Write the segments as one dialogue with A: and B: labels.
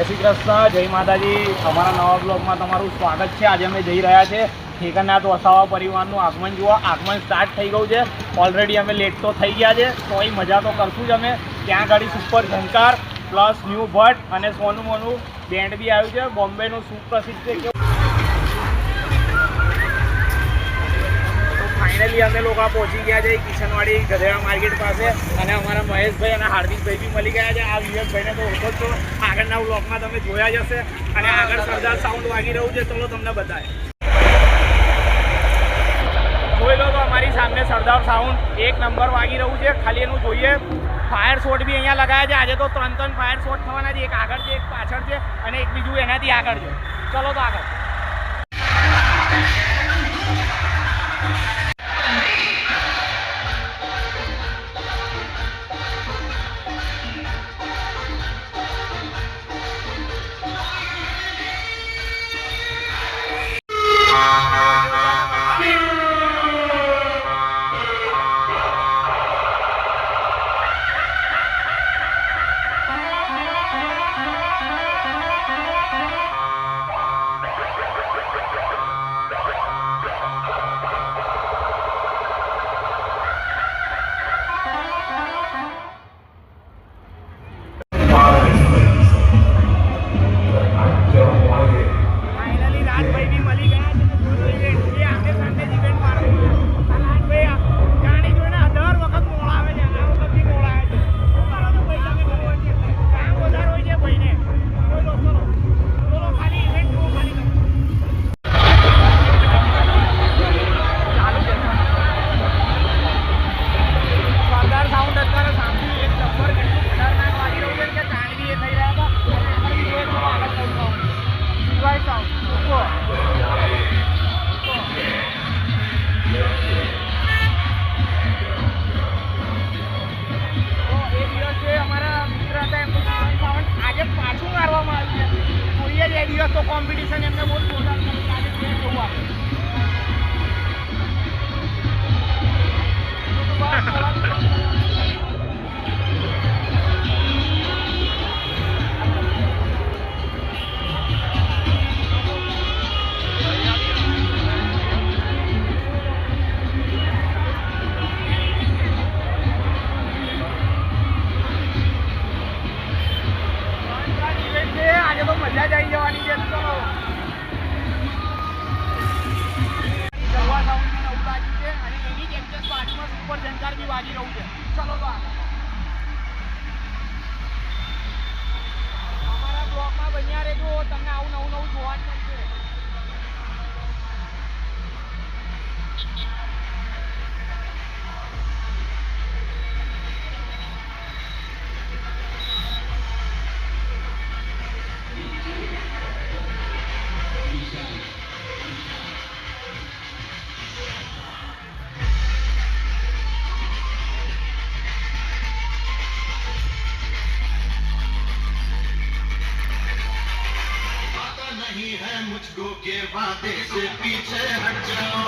A: શ્રી કૃષ્ણ, જય માતાજી। અમારા નવા બ્લોગમાં તમારું સ્વાગત છે। આજે અમે જઈ રહ્યા છે ઠેકરનાથ વસાવા પરિવારનું આગમન જોવા। આગમન સ્ટાર્ટ થઈ ગયું છે ઓલરેડી। અમે લેટ તો થઈ ગયા છે, તો એ મજા તો કરશું જ અમે। ત્યાં ગાડી સુપર ઝંકાર પ્લસ ન્યૂ ભટ્ટ અને સોનું મોનું બેન્ડ બી આવ્યું છે। બોમ્બેનું સુપ્રસિદ્ધ છે। ફાઇનલી અમે લોકો પહોંચી ગયા છે કિશનવાડી ગધેડા માર્કેટ પાસે, અને અમારા મહેશભાઈ અને હાર્દિકભાઈ બી મળી ગયા છે। આ વિવેકભાઈને તો ઓળખો છો, આગળના બ્લોગમાં તમે જોયા જ હશે। અને આગળ સરદાર સાઉન્ડ વાગી રહ્યું છે, ચલો તમને બતાવે। જોઈ લો તો અમારી સામે સરદાર સાઉન્ડ એક નંબર વાગી રહ્યું છે। ખાલી એનું જોઈએ, ફાયર શોટ બી અહીંયા લગાવ્યા છે। આજે તો 3 ફાયર શોટ થવાના છે, એક આગળ છે, એક પાછળ છે અને એક બીજું એનાથી આગળ છે। ચલો તો આગળ। તો કોમ્પિટિશન એમને બહુ જોરદાર જોવા આજે તો મજા જ આવી જવાની છે। ચલો દરવા સાઉન્ડની નવું લાગ્યું છે, અને એની જ એક્ઝેક્ટ બાજુમાં સુપર ઝંકાર બી વાગી રહ્યું છે। ચલો તો અમારા બ્લોગમાં બન્યા રહેજો, તમને આવું નવું જોવા જ મળશે।
B: नहीं है मुझको के वादे से पीछे हट जाओ।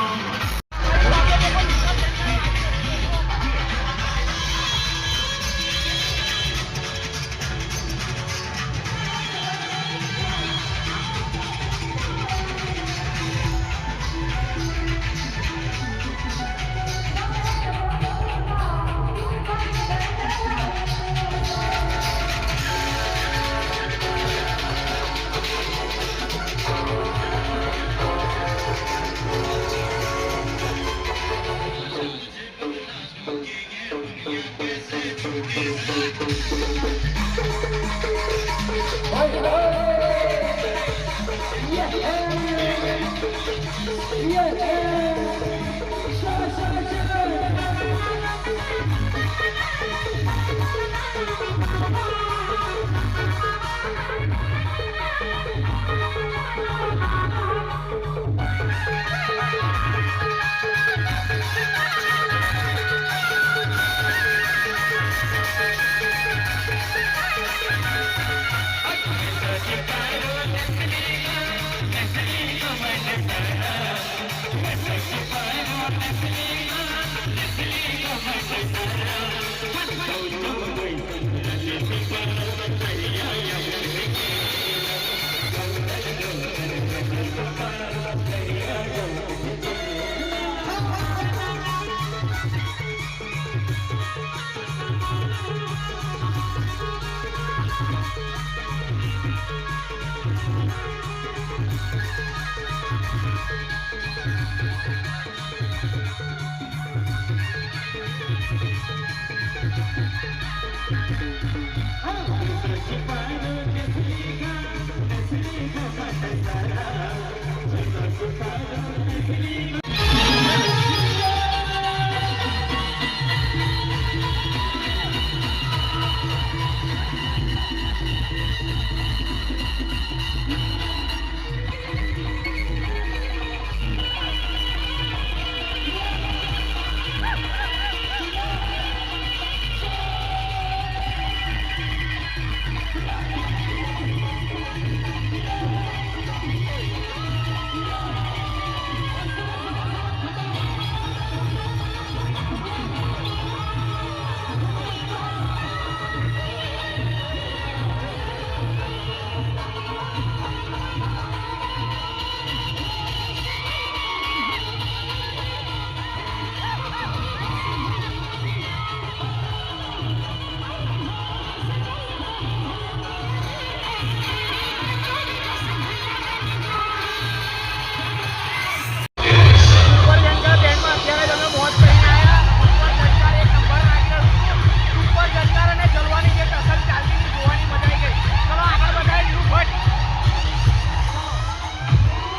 A: સુપર જંતર બેન્ડમાં અત્યારે તમે મોજ કરીને આવ્યા. સુપર જંતર એક નંબર નાખી રહ્યું. સુપર જંતર અને ચલવાની જે ટસલ ચાલતી હતી જોવાની મજા આવી ગઈ. ચલો આગળ વધારે યુ ભટ્ટ.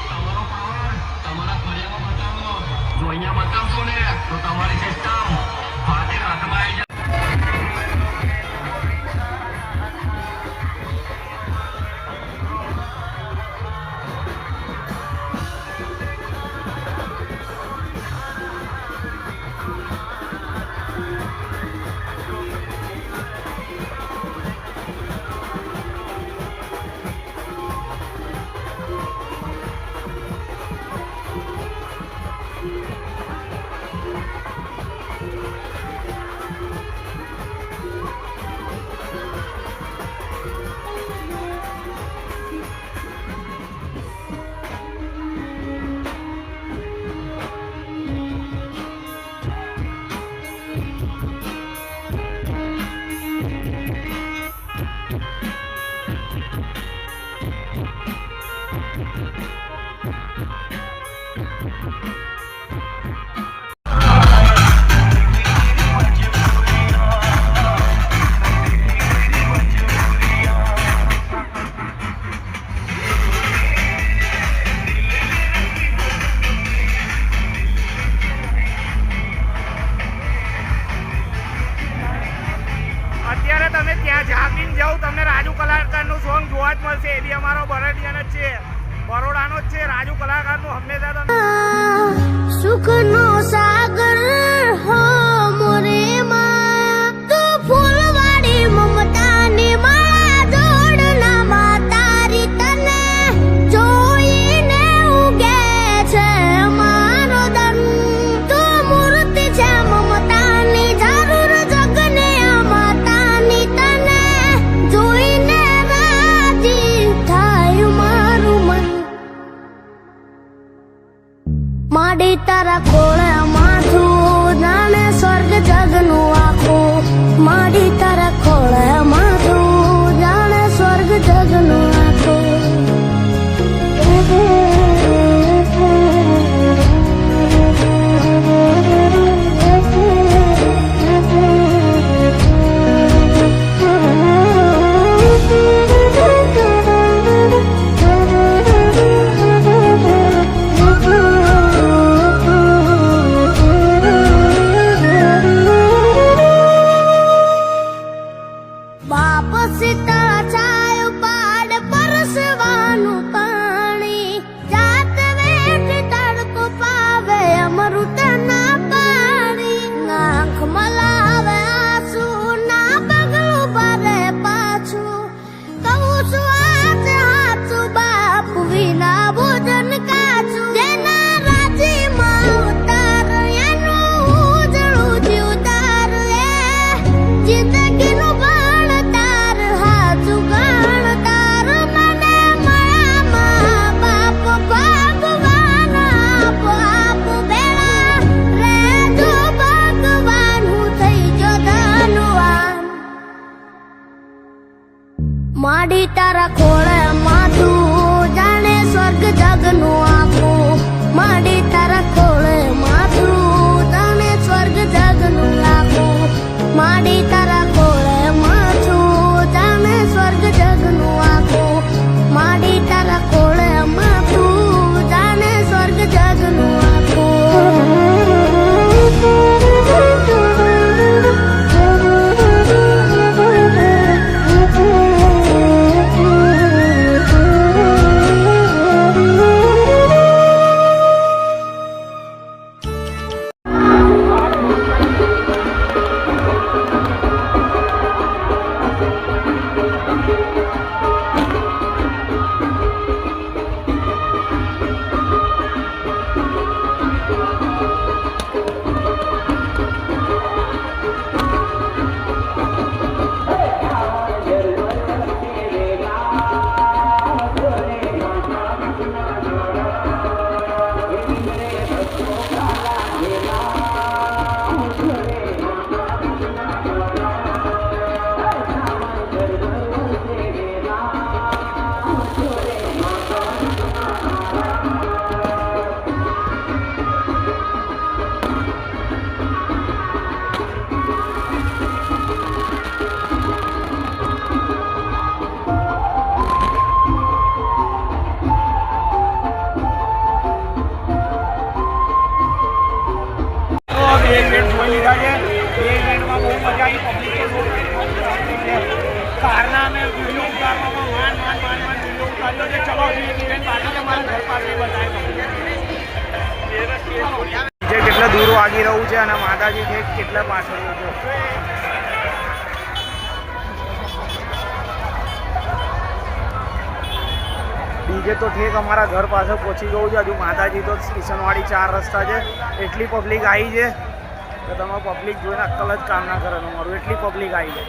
C: તમારો પાવર તમારા ફળિયામાં બતાવો. જો અહીંયા બતાવશો ને તો તમારી સિસ્ટમ ફાટેલ હાથમાં આવી જશે.
A: અત્યારે તમે ત્યાં જાગીને જાઓ તમને રાજુ કલાકારનું સોંગ જોવા જ મળશે. એ બી અમારો બરોડિયાનો જ છે, બરોડાનો જ છે. રાજુ કલાકારનું હંમેશા તમે
D: સુખનો સાગર હો મોરે માં તું ફૂલવાડી મમતાની માળા જોડનામાં તારી તને જોઈને ઉગે છે મારો દન તું મૂર્તિ છે મમતાની જરૂર જગને માતાની તને જોઈને રાજી થાય મારું મન માડી તારા ખોળે માથું જાણે સ્વર્ગ જગનું આખું માડી તારા ખોળે માથું જાણે સ્વર્ગ જગનું બાપ સીતા છાયો પાડ પરસવાનું પાણી જાત વેઠ તડકો પાવે અમૃત ના પાણી આંખ મલાવે આંસુ ના પગલું ભરે પાછું કહું છું આજ હાચું બાપ વિના ભોજન કાચું જેના રાજીમાં ઉતાર એનું ઉજળું જીવ તાર એ જિંદગીનું માડી તારા ખોળે માથું જાણે સ્વર્ગ જગનું આખું માડી તારા ખોળે માથું જાણે સ્વર્ગ જગનું આખું માડી તારા ખોળે માથું જાણે સ્વર્ગ
A: ઘર પાસે બતાવ્યો જે કેટલા દૂર વાગી રહ્યું છે અને માતાજી છે કેટલા પાછળ છે. ડીજે તો ઠેક અમારા ઘર પાસે પહોંચી ગયું છે. હજુ માતાજી તો સ્ટેશનવાળી 4 રસ્તા છે. એટલી પબ્લિક આવી છે કે તમે પબ્લિક જોઈને અક્કલ જ કામ ના કરે તમારું. એટલી પબ્લિક આવી છે.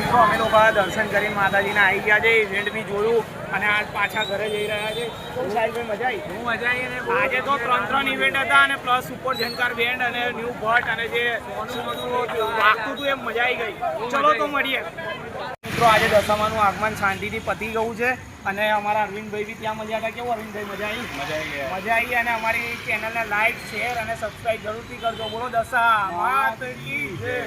A: મિત્રો અમે લોકો દર્શન કરીને માતાજીને આવી ગયા છે. ઇવેન્ટ બી જોયું અને આજ પાછા ઘરે જઈ રહ્યા છે. શું સાહેબ મજા આવી? બહુ મજા આવી. અને આજે તો 3 ઇવેન્ટ હતા અને પ્લસ સુપર ઝંકાર બેન્ડ અને ન્યૂ ભટ્ટ અને જે વાગતું હતું એમ મજા આવી ગઈ. ચલો તો મળીએ મિત્રો. આજે દશામાનું આગમન શાંતિથી પતી ગયું છે અને અમારા અરવિંદભાઈ બી ત્યાં મળ્યા હતા. કેવું અરવિંદભાઈ? મજા આવી? મજા આવી. અને અમારી ચેનલને લાઈક શેર અને સબસ્ક્રાઈબ જરૂરથી કરજો. બોલો દશા માત કી જય.